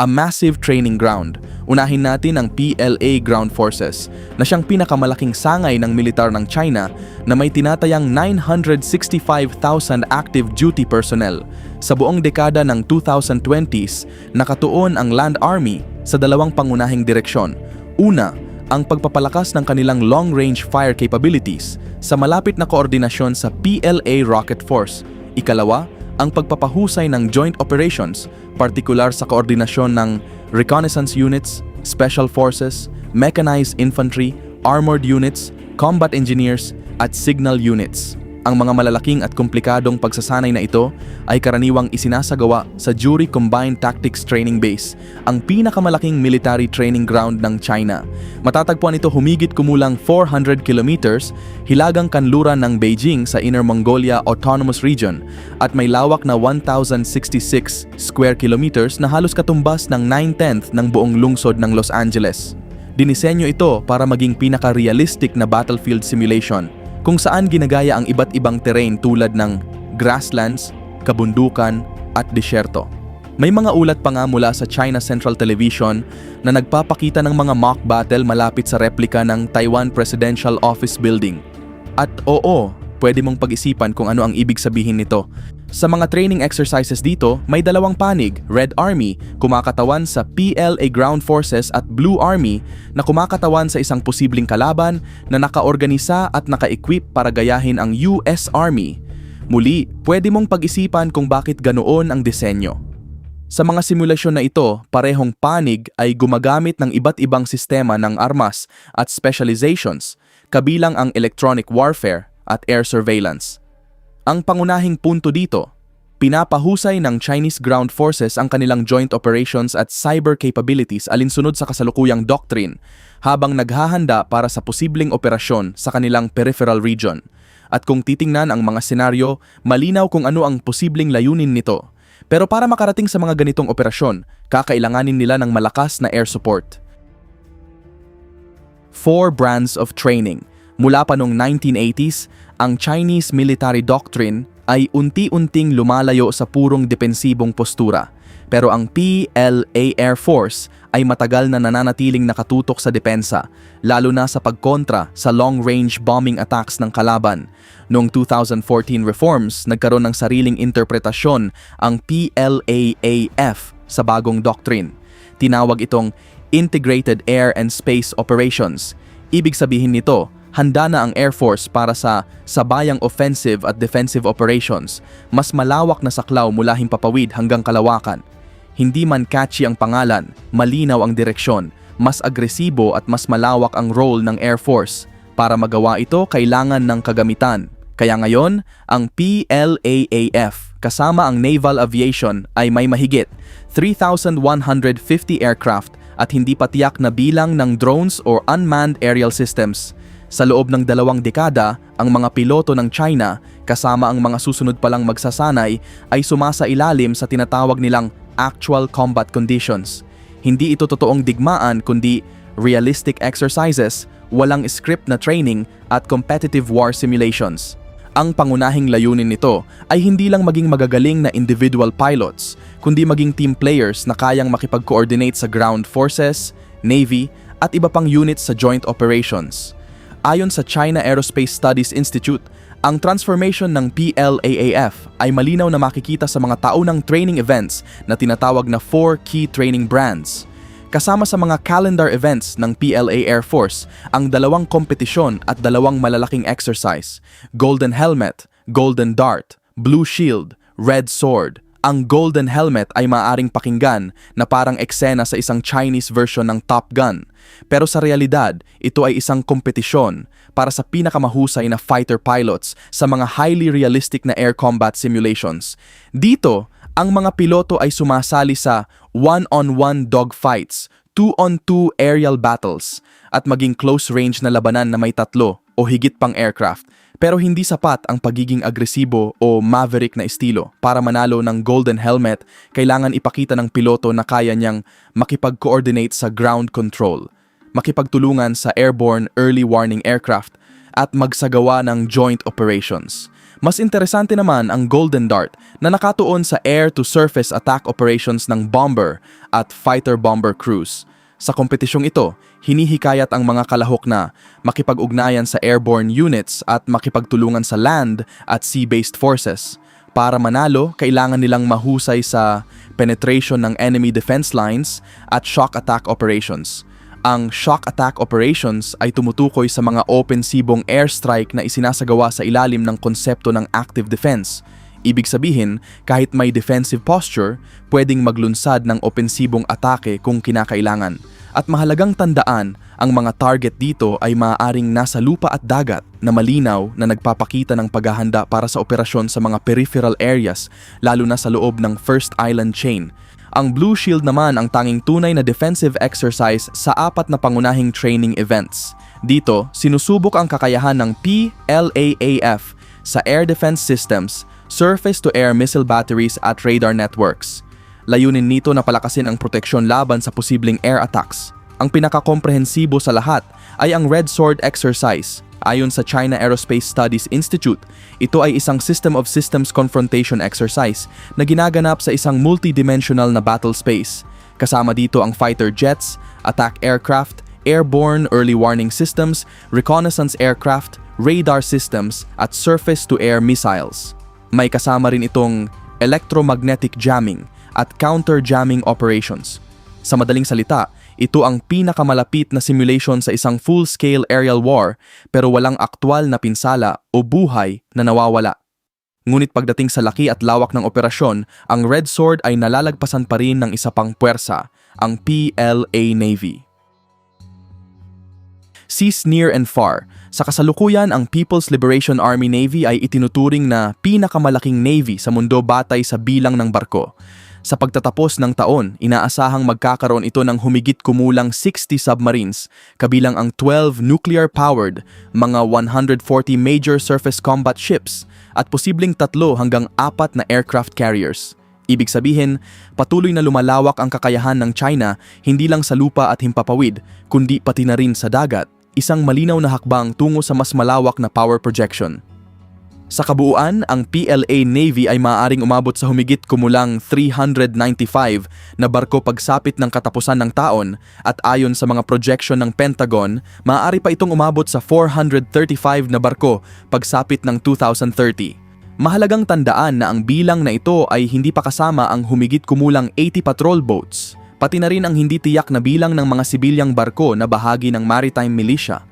a massive training ground. Unahin natin ang PLA Ground Forces na siyang pinakamalaking sangay ng militar ng China na may tinatayang 965,000 active duty personnel. Sa buong dekada ng 2020s, nakatuon ang Land Army sa dalawang pangunahing direksyon. Una, ang pagpapalakas ng kanilang long-range fire capabilities sa malapit na koordinasyon sa PLA Rocket Force. Ikalawa, ang pagpapahusay ng joint operations, partikular sa koordinasyon ng reconnaissance units, special forces, mechanized infantry, armored units, combat engineers, at signal units. Ang mga malalaking at komplikadong pagsasanay na ito ay karaniwang isinasagawa sa Juri Combined Tactics Training Base, ang pinakamalaking military training ground ng China. Matatagpuan ito humigit kumulang 400 kilometers hilagang kanluran ng Beijing sa Inner Mongolia Autonomous Region at may lawak na 1,066 square kilometers na halos katumbas ng 9/10 ng buong lungsod ng Los Angeles. Dinisenyo ito para maging pinaka-realistic na battlefield simulation, kung saan ginagaya ang iba't ibang terrain tulad ng grasslands, kabundukan, at disyerto. May mga ulat pa nga mula sa China Central Television na nagpapakita ng mga mock battle malapit sa replika ng Taiwan Presidential Office Building. At oo, pwede mong pag-isipan kung ano ang ibig sabihin nito. Sa mga training exercises dito, may dalawang panig, Red Army, kumakatawan sa PLA Ground Forces at Blue Army na kumakatawan sa isang posibleng kalaban na nakaorganisa at naka-equip para gayahin ang US Army. Muli, pwede mong pag-isipan kung bakit ganoon ang disenyo. Sa mga simulasyon na ito, parehong panig ay gumagamit ng iba't ibang sistema ng armas at specializations, kabilang ang electronic warfare at air surveillance. Ang pangunahing punto dito, pinapahusay ng Chinese Ground Forces ang kanilang joint operations at cyber capabilities alinsunod sa kasalukuyang doctrine habang naghahanda para sa posibleng operasyon sa kanilang peripheral region. At kung titingnan ang mga senaryo, malinaw kung ano ang posibleng layunin nito. Pero para makarating sa mga ganitong operasyon, kakailanganin nila ng malakas na air support. 4 brands of training. Mula pa noong 1980s, ang Chinese military doctrine ay unti-unting lumalayo sa purong depensibong postura. Pero ang PLA Air Force ay matagal na nananatiling nakatutok sa depensa, lalo na sa pagkontra sa long-range bombing attacks ng kalaban. Noong 2014 reforms, nagkaroon ng sariling interpretasyon ang PLAAF sa bagong doctrine. Tinawag itong Integrated Air and Space Operations. Ibig sabihin nito, handa na ang Air Force para sa sabayang offensive at defensive operations, mas malawak na saklaw mula himpapawid hanggang kalawakan. Hindi man catchy ang pangalan, malinaw ang direksyon, mas agresibo at mas malawak ang role ng Air Force. Para magawa ito, kailangan ng kagamitan. Kaya ngayon, ang PLAAF kasama ang Naval Aviation ay may mahigit 3,150 aircraft at hindi patiyak na bilang ng drones or unmanned aerial systems. Sa loob ng 2 dekada, ang mga piloto ng China, kasama ang mga susunod palang magsasanay, ay sumasailalim sa tinatawag nilang actual combat conditions. Hindi ito totoong digmaan kundi realistic exercises, walang script na training at competitive war simulations. Ang pangunahing layunin nito ay hindi lang maging magagaling na individual pilots, kundi maging team players na kayang makipag-coordinate sa ground forces, navy at iba pang units sa joint operations. Ayon sa China Aerospace Studies Institute, ang transformation ng PLAAF ay malinaw na makikita sa mga taunang training events na tinatawag na 4 key training brands. Kasama sa mga calendar events ng PLA Air Force, ang 2 kompetisyon at 2 malalaking exercise, Golden Helmet, Golden Dart, Blue Shield, Red Sword. Ang Golden Helmet ay maaaring pakinggan na parang eksena sa isang Chinese version ng Top Gun. Pero sa realidad, ito ay isang kompetisyon para sa pinakamahusay na fighter pilots sa mga highly realistic na air combat simulations. Dito, ang mga piloto ay sumasali sa one-on-one dogfights, 2-on-2 aerial battles, at maging close-range na labanan na may 3 o higit pang aircraft. Pero hindi sapat ang pagiging agresibo o maverick na estilo. Para manalo ng Golden Helmet, kailangan ipakita ng piloto na kaya niyang makipag-coordinate sa ground control, makipagtulungan sa airborne early warning aircraft, at magsagawa ng joint operations. Mas interesante naman ang Golden Dart na nakatuon sa air-to-surface attack operations ng bomber at fighter-bomber crews. Sa kompetisyong ito, hinihikayat ang mga kalahok na makipag-ugnayan sa airborne units at makipagtulungan sa land at sea-based forces. Para manalo, kailangan nilang mahusay sa penetration ng enemy defense lines at shock attack operations. Ang shock attack operations ay tumutukoy sa mga opensibong airstrike na isinasagawa sa ilalim ng konsepto ng active defense. Ibig sabihin, kahit may defensive posture, pwedeng maglunsad ng opensibong atake kung kinakailangan. At mahalagang tandaan, ang mga target dito ay maaaring nasa lupa at dagat na malinaw na nagpapakita ng paghahanda para sa operasyon sa mga peripheral areas, lalo na sa loob ng First Island Chain. Ang Blue Shield naman ang tanging tunay na defensive exercise sa 4 na pangunahing training events. Dito, sinusubok ang kakayahan ng PLAAF sa air defense systems, surface-to-air missile batteries at radar networks. Layunin nito na palakasin ang proteksyon laban sa posibleng air attacks. Ang pinakakomprehensibo sa lahat ay ang Red Sword exercise. Ayon sa China Aerospace Studies Institute, ito ay isang system of systems confrontation exercise na ginaganap sa isang multidimensional na battle space. Kasama dito ang fighter jets, attack aircraft, airborne early warning systems, reconnaissance aircraft, radar systems, at surface-to-air missiles. May kasama rin itong electromagnetic jamming at counter-jamming operations. Sa madaling salita, ito ang pinakamalapit na simulation sa isang full-scale aerial war pero walang aktwal na pinsala o buhay na nawawala. Ngunit pagdating sa laki at lawak ng operasyon, ang Red Sword ay nalalagpasan pa rin ng isa pang puwersa, ang PLA Navy. Seas near and far. Sa kasalukuyan, ang People's Liberation Army Navy ay itinuturing na pinakamalaking navy sa mundo batay sa bilang ng barko. Sa pagtatapos ng taon, inaasahang magkakaroon ito ng humigit kumulang 60 submarines, kabilang ang 12 nuclear-powered, mga 140 major surface combat ships, at posibleng 3 hanggang 4 na aircraft carriers. Ibig sabihin, patuloy na lumalawak ang kakayahan ng China hindi lang sa lupa at himpapawid, kundi pati na rin sa dagat, isang malinaw na hakbang tungo sa mas malawak na power projection. Sa kabuuan, ang PLA Navy ay maaaring umabot sa humigit kumulang 395 na barko pagsapit ng katapusan ng taon at ayon sa mga projection ng Pentagon, maaari pa itong umabot sa 435 na barko pagsapit ng 2030. Mahalagang tandaan na ang bilang na ito ay hindi pa kasama ang humigit kumulang 80 patrol boats, pati na rin ang hindi tiyak na bilang ng mga sibilyang barko na bahagi ng maritime militia.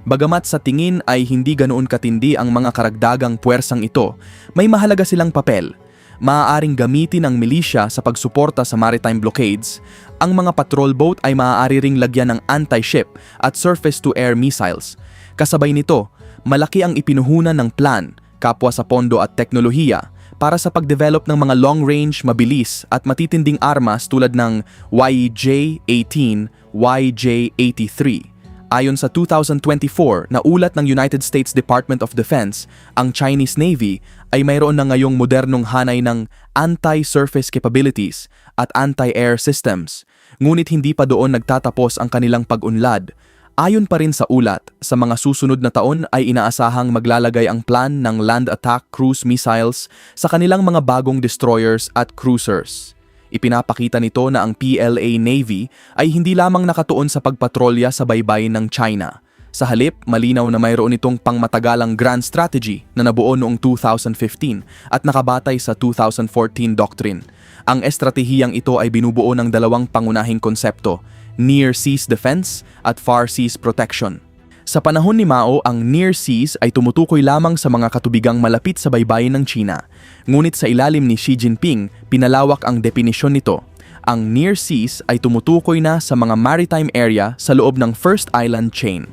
Bagamat sa tingin ay hindi ganoon katindi ang mga karagdagang puwersang ito, may mahalaga silang papel. Maaaring gamitin ng milisya sa pagsuporta sa maritime blockades. Ang mga patrol boat ay maaari ring lagyan ng anti-ship at surface-to-air missiles. Kasabay nito, malaki ang ipinuhunan ng plan, kapwa sa pondo at teknolohiya para sa pagdevelop ng mga long-range, mabilis at matitinding armas tulad ng YJ-18, YJ-83. Ayon sa 2024 na ulat ng United States Department of Defense, ang Chinese Navy ay mayroon na ngayong modernong hanay ng anti-surface capabilities at anti-air systems, ngunit hindi pa doon nagtatapos ang kanilang pag-unlad. Ayon pa rin sa ulat, sa mga susunod na taon ay inaasahang maglalagay ang plan ng land attack cruise missiles sa kanilang mga bagong destroyers at cruisers. Ipinapakita nito na ang PLA Navy ay hindi lamang nakatuon sa pagpatrolya sa baybayin ng China. Sa halip, malinaw na mayroon itong pangmatagalang grand strategy na nabuo noong 2015 at nakabatay sa 2014 doctrine. Ang estratehiyang ito ay binubuo ng 2 pangunahing konsepto, Near Seas Defense at Far Seas Protection. Sa panahon ni Mao, ang Near Seas ay tumutukoy lamang sa mga katubigang malapit sa baybayin ng China. Ngunit sa ilalim ni Xi Jinping, pinalawak ang definisyon nito. Ang Near Seas ay tumutukoy na sa mga maritime area sa loob ng First Island Chain.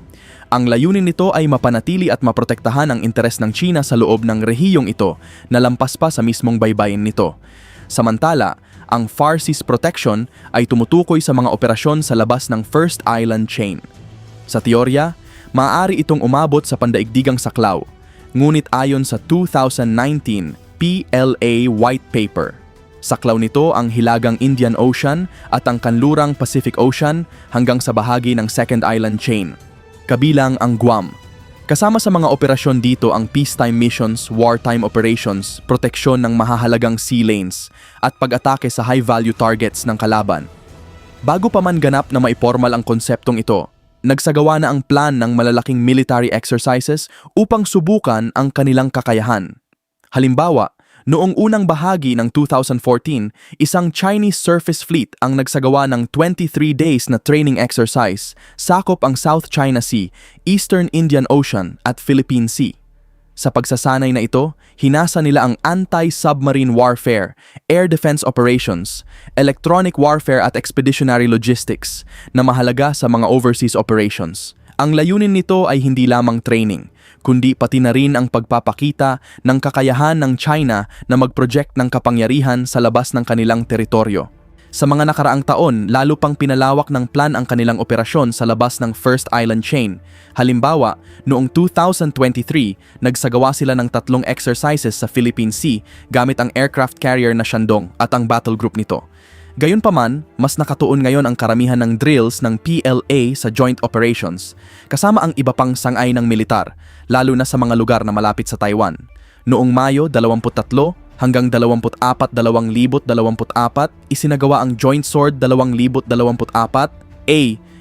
Ang layunin nito ay mapanatili at maprotektahan ang interes ng China sa loob ng rehiyong ito na lampas pa sa mismong baybayin nito. Samantala, ang Far Seas Protection ay tumutukoy sa mga operasyon sa labas ng First Island Chain. Sa teorya, maaari itong umabot sa pandaigdigang saklaw, ngunit ayon sa 2019 PLA White Paper, saklaw nito ang hilagang Indian Ocean at ang kanlurang Pacific Ocean hanggang sa bahagi ng Second Island Chain, kabilang ang Guam. Kasama sa mga operasyon dito ang peacetime missions, wartime operations, proteksyon ng mahahalagang sea lanes, at pag-atake sa high-value targets ng kalaban. Bago pa man ganap na maipormal ang konseptong ito, nagsagawa na ang plan ng malalaking military exercises upang subukan ang kanilang kakayahan. Halimbawa, noong unang bahagi ng 2014, isang Chinese surface fleet ang nagsagawa ng 23 days na training exercise, sakop ang South China Sea, Eastern Indian Ocean at Philippine Sea. Sa pagsasanay na ito, hinasa nila ang anti-submarine warfare, air defense operations, electronic warfare at expeditionary logistics na mahalaga sa mga overseas operations. Ang layunin nito ay hindi lamang training, kundi pati na rin ang pagpapakita ng kakayahan ng China na mag-project ng kapangyarihan sa labas ng kanilang teritoryo. Sa mga nakaraang taon, lalo pang pinalawak ng plan ang kanilang operasyon sa labas ng First Island Chain. Halimbawa, noong 2023, nagsagawa sila ng 3 exercises sa Philippine Sea gamit ang aircraft carrier na Shandong at ang battle group nito. Gayunpaman, mas nakatuon ngayon ang karamihan ng drills ng PLA sa joint operations, kasama ang iba pang sangay ng militar, lalo na sa mga lugar na malapit sa Taiwan. Noong Mayo 23 hanggang 24, 2024, isinagawa ang Joint Sword 2024,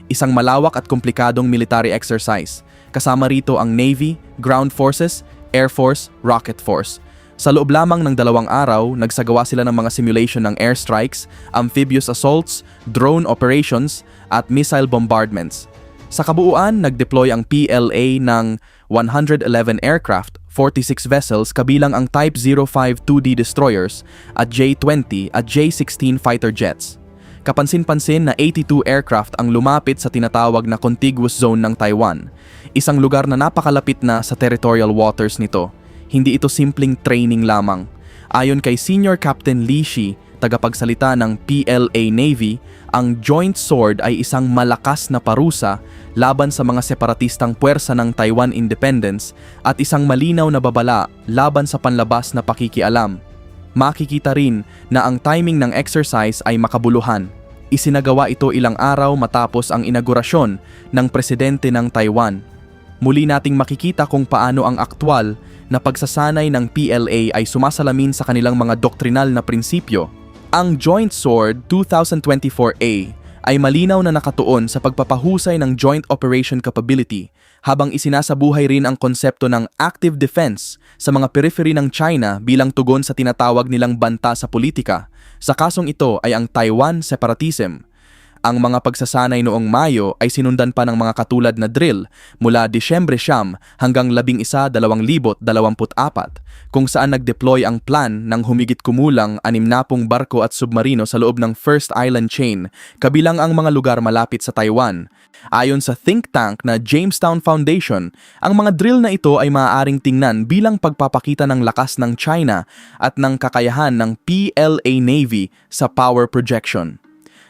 isang malawak at komplikadong military exercise. Kasama rito ang Navy, Ground Forces, Air Force, Rocket Force. Sa loob lamang ng 2 araw, nagsagawa sila ng mga simulation ng airstrikes, amphibious assaults, drone operations, at missile bombardments. Sa kabuuan, nag-deploy ang PLA ng 111 aircraft, 46 vessels kabilang ang Type 05 2D destroyers at J-20 at J-16 fighter jets. Kapansin-pansin na 82 aircraft ang lumapit sa tinatawag na contiguous zone ng Taiwan, isang lugar na napakalapit na sa territorial waters nito. Hindi ito simpleng training lamang. Ayon kay Senior Captain Li Shi, tagapagsalita ng PLA Navy, ang Joint Sword ay isang malakas na parusa laban sa mga separatistang puwersa ng Taiwan Independence at isang malinaw na babala laban sa panlabas na pakikialam. Makikita rin na ang timing ng exercise ay makabuluhan. Isinagawa ito ilang araw matapos ang inaugurasyon ng presidente ng Taiwan. Muli nating makikita kung paano ang aktwal na pagsasanay ng PLA ay sumasalamin sa kanilang mga doktrinal na prinsipyo. Ang Joint Sword 2024A ay malinaw na nakatuon sa pagpapahusay ng joint operation capability habang isinasabuhay rin ang konsepto ng active defense sa mga periphery ng China bilang tugon sa tinatawag nilang banta sa politika. Sa kasong ito ay ang Taiwan separatism. Ang mga pagsasanay noong Mayo ay sinundan pa ng mga katulad na drill mula Disyembre 9 hanggang 11, 2024 kung saan nag-deploy ang plan ng humigit kumulang 60 barko at submarino sa loob ng First Island Chain kabilang ang mga lugar malapit sa Taiwan. Ayon sa think tank na Jamestown Foundation, ang mga drill na ito ay maaaring tingnan bilang pagpapakita ng lakas ng China at ng kakayahan ng PLA Navy sa power projection.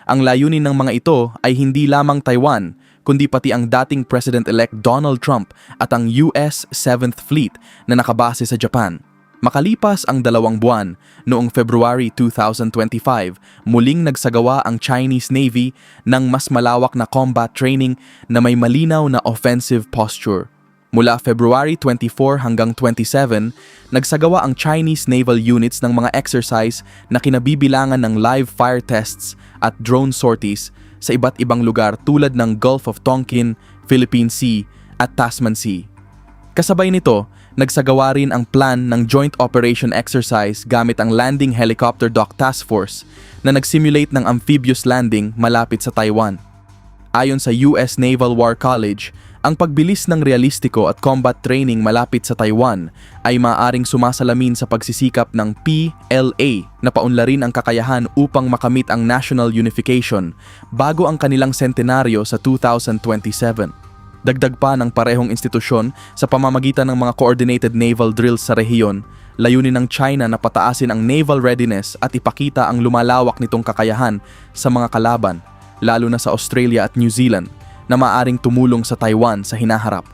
Ang layunin ng mga ito ay hindi lamang Taiwan, kundi pati ang dating President-elect Donald Trump at ang US 7th Fleet na nakabase sa Japan. Makalipas ang 2 buwan, noong February 2025, muling nagsagawa ang Chinese Navy ng mas malawak na combat training na may malinaw na offensive posture. Mula February 24 hanggang 27, nagsagawa ang Chinese naval units ng mga exercise na kinabibilangan ng live fire tests at drone sorties sa iba't ibang lugar tulad ng Gulf of Tonkin, Philippine Sea at Tasman Sea. Kasabay nito, nagsagawa rin ang plan ng Joint Operation Exercise gamit ang Landing Helicopter Dock Task Force na nag-simulate ng amphibious landing malapit sa Taiwan. Ayon sa US Naval War College, ang pagbilis ng realistiko at combat training malapit sa Taiwan ay maaaring sumasalamin sa pagsisikap ng PLA na paunlarin ang kakayahan upang makamit ang national unification bago ang kanilang sentenaryo sa 2027. Dagdag pa ng parehong institusyon sa pamamagitan ng mga coordinated naval drills sa rehiyon, layunin ng China na pataasin ang naval readiness at ipakita ang lumalawak nitong kakayahan sa mga kalaban, lalo na sa Australia at New Zealand, na maaaring tumulong sa Taiwan sa hinaharap.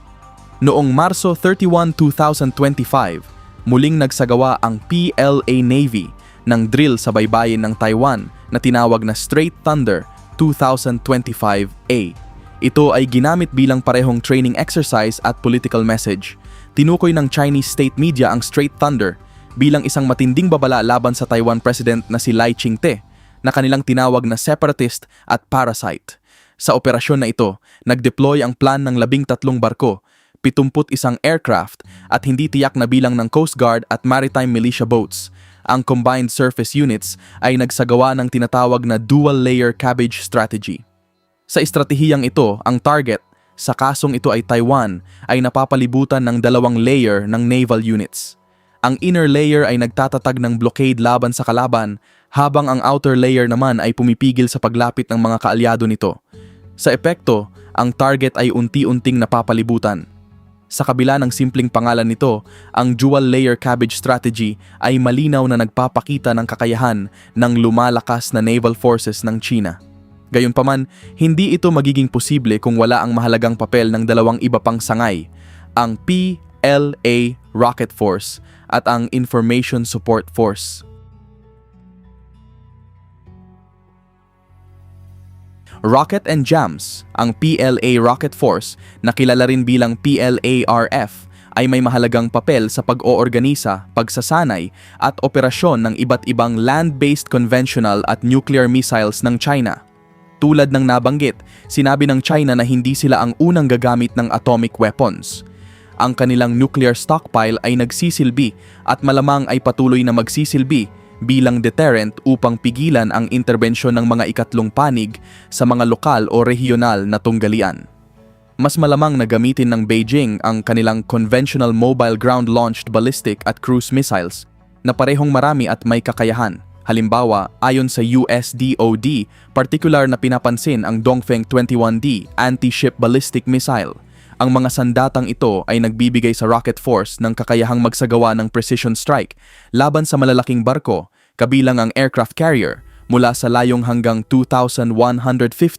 Noong Marso 31, 2025, muling nagsagawa ang PLA Navy ng drill sa baybayin ng Taiwan na tinawag na Straight Thunder 2025A. Ito ay ginamit bilang parehong training exercise at political message. Tinukoy ng Chinese state media ang Straight Thunder bilang isang matinding babala laban sa Taiwan President na si Lai Ching-te, na kanilang tinawag na separatist at parasite. Sa operasyon na ito, nag-deploy ang plan ng 13 barko, 71 aircraft at hindi tiyak na bilang ng Coast Guard at maritime militia boats. Ang combined surface units ay nagsagawa ng tinatawag na dual-layer cabbage strategy. Sa estratehiyang ito, ang target, sa kasong ito ay Taiwan, ay napapalibutan ng 2 layer ng naval units. Ang inner layer ay nagtatatag ng blockade laban sa kalaban, habang ang outer layer naman ay pumipigil sa paglapit ng mga kaalyado nito. Sa epekto, ang target ay unti-unting napapalibutan. Sa kabila ng simpleng pangalan nito, ang dual-layer cabbage strategy ay malinaw na nagpapakita ng kakayahan ng lumalakas na naval forces ng China. Gayunpaman, hindi ito magiging posible kung wala ang mahalagang papel ng 2 iba pang sangay, ang PLA Rocket Force at ang Information Support Force. Rocket and Jams, ang PLA Rocket Force na kilala rin bilang PLARF ay may mahalagang papel sa pag-oorganisa, pagsasanay at operasyon ng iba't ibang land-based conventional at nuclear missiles ng China. Tulad ng nabanggit, sinabi ng China na hindi sila ang unang gagamit ng atomic weapons. Ang kanilang nuclear stockpile ay nagsisilbi at malamang ay patuloy na magsisilbi bilang deterrent upang pigilan ang interbensyon ng mga ikatlong panig sa mga lokal o regional na tunggalian. Mas malamang na gamitin ng Beijing ang kanilang conventional mobile ground-launched ballistic at cruise missiles na parehong marami at may kakayahan. Halimbawa, ayon sa US DoD, partikular na pinapansin ang Dongfeng 21D anti-ship ballistic missile. Ang mga sandatang ito ay nagbibigay sa rocket force ng kakayahang magsagawa ng precision strike laban sa malalaking barko, kabilang ang aircraft carrier, mula sa layong hanggang 2,150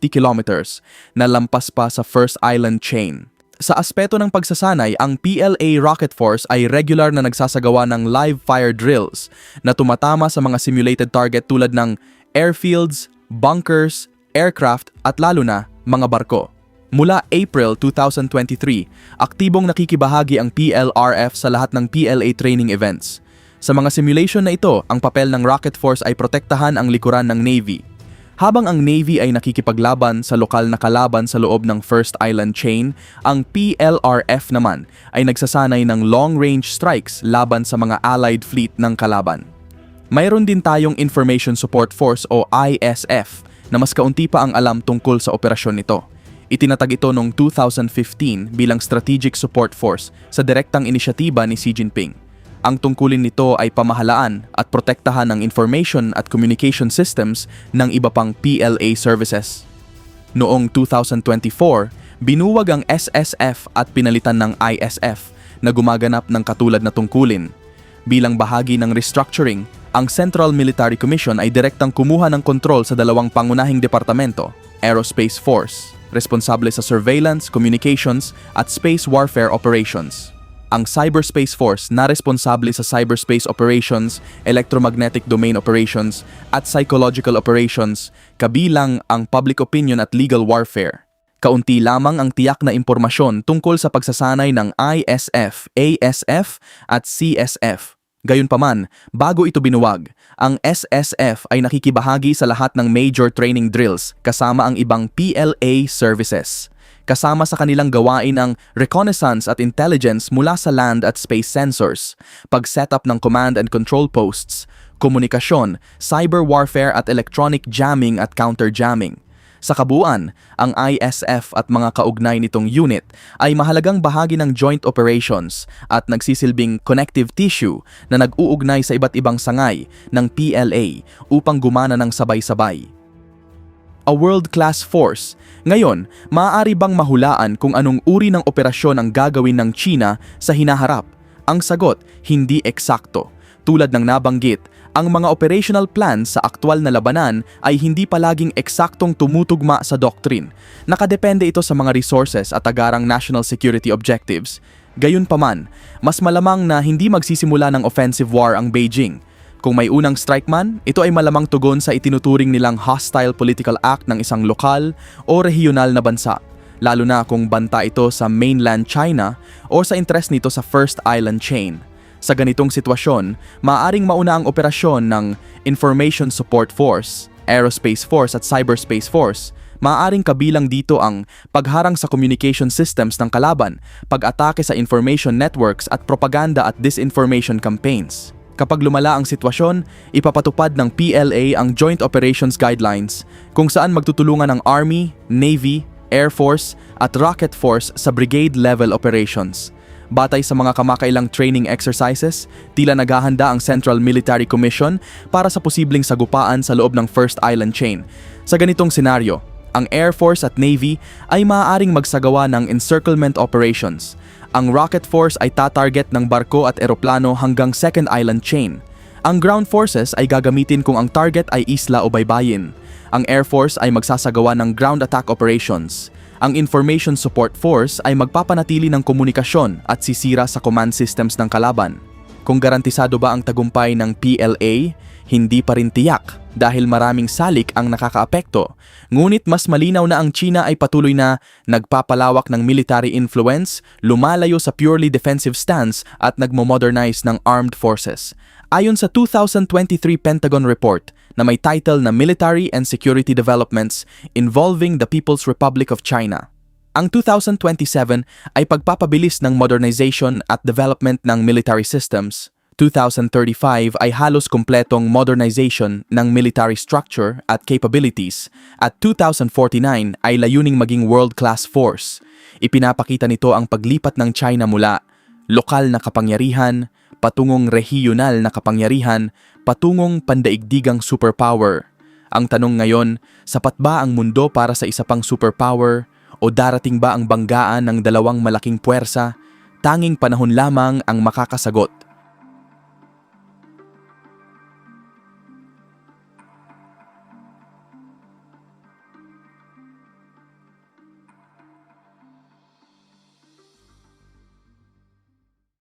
kilometers na lampas pa sa First Island Chain. Sa aspeto ng pagsasanay, ang PLA Rocket Force ay regular na nagsasagawa ng live fire drills na tumatama sa mga simulated target tulad ng airfields, bunkers, aircraft at lalo na mga barko. Mula April 2023, aktibong nakikibahagi ang PLRF sa lahat ng PLA training events. Sa mga simulation na ito, ang papel ng Rocket Force ay protektahan ang likuran ng Navy. Habang ang Navy ay nakikipaglaban sa lokal na kalaban sa loob ng First Island Chain, ang PLRF naman ay nagsasanay ng long-range strikes laban sa mga allied fleet ng kalaban. Mayroon din tayong Information Support Force o ISF na mas kaunti pa ang alam tungkol sa operasyon nito. Itinatag ito noong 2015 bilang Strategic Support Force sa direktang inisyatiba ni Xi Jinping. Ang tungkulin nito ay pamahalaan at protektahan ang information at communication systems ng iba pang PLA services. Noong 2024, binuwag ang SSF at pinalitan ng ISF na gumaganap ng katulad na tungkulin. Bilang bahagi ng restructuring, ang Central Military Commission ay direktang kumuha ng kontrol sa 2 pangunahing departamento, Aerospace Force, responsable sa surveillance, communications at space warfare operations. Ang Cyberspace Force na responsable sa cyberspace operations, electromagnetic domain operations at psychological operations, kabilang ang public opinion at legal warfare. Kaunti lamang ang tiyak na impormasyon tungkol sa pagsasanay ng ISF, ASF at CSF. Gayunpaman, bago ito binuwag, ang SSF ay nakikibahagi sa lahat ng major training drills kasama ang ibang PLA services. Kasama sa kanilang gawain ang reconnaissance at intelligence mula sa land at space sensors, pag-setup ng command and control posts, komunikasyon, cyber warfare at electronic jamming at counter-jamming. Sa kabuuan, ang ISF at mga kaugnay nitong unit ay mahalagang bahagi ng joint operations at nagsisilbing connective tissue na nag-uugnay sa iba't ibang sangay ng PLA upang gumana ng sabay-sabay. A world-class force. Ngayon, maaari bang mahulaan kung anong uri ng operasyon ang gagawin ng China sa hinaharap? Ang sagot, hindi eksakto. Tulad ng nabanggit, ang mga operational plans sa aktwal na labanan ay hindi palaging eksaktong tumutugma sa doctrine. Nakadepende ito sa mga resources at agarang national security objectives. Gayunpaman, mas malamang na hindi magsisimula ng offensive war ang Beijing. Kung may unang strike man, ito ay malamang tugon sa itinuturing nilang hostile political act ng isang lokal o regional na bansa. lalo na kung banta ito sa mainland China o sa interest nito sa First Island Chain. Sa ganitong sitwasyon, maaaring mauna ang operasyon ng Information Support Force, Aerospace Force at Cyberspace Force. Maaaring kabilang dito ang pagharang sa communication systems ng kalaban, pag-atake sa information networks at propaganda at disinformation campaigns. Kapag lumala ang sitwasyon, ipapatupad ng PLA ang Joint Operations Guidelines kung saan magtutulungan ang Army, Navy, Air Force at Rocket Force sa brigade-level operations. Batay sa mga kamakailang training exercises, tila naghahanda ang Central Military Commission para sa posibleng sagupaan sa loob ng First Island Chain. Sa ganitong senaryo, ang Air Force at Navy ay maaaring magsagawa ng encirclement operations. Ang Rocket Force ay tatarget ng barko at eroplano hanggang Second Island Chain. Ang Ground Forces ay gagamitin kung ang target ay isla o baybayin. Ang Air Force ay magsasagawa ng ground attack operations. Ang Information Support Force ay magpapanatili ng komunikasyon at sisira sa command systems ng kalaban. Kung garantisado ba ang tagumpay ng PLA? Hindi pa rin tiyak dahil maraming salik ang nakakaapekto. Ngunit mas malinaw na ang China ay patuloy na nagpapalawak ng military influence, lumalayo sa purely defensive stance at nagmo-modernize ng armed forces. Ayon sa 2023 Pentagon Report na may title na Military and Security Developments Involving the People's Republic of China, ang 2027 ay pagpapabilis ng modernization at development ng military systems. 2035 ay halos kumpletong modernization ng military structure at capabilities at 2049 ay layuning maging world-class force. Ipinapakita nito ang paglipat ng China mula lokal na kapangyarihan, patungong regional na kapangyarihan, patungong pandaigdigang superpower. Ang tanong ngayon, sapat ba ang mundo para sa isa pang superpower o darating ba ang banggaan ng dalawang malaking puwersa? Tanging panahon lamang ang makakasagot.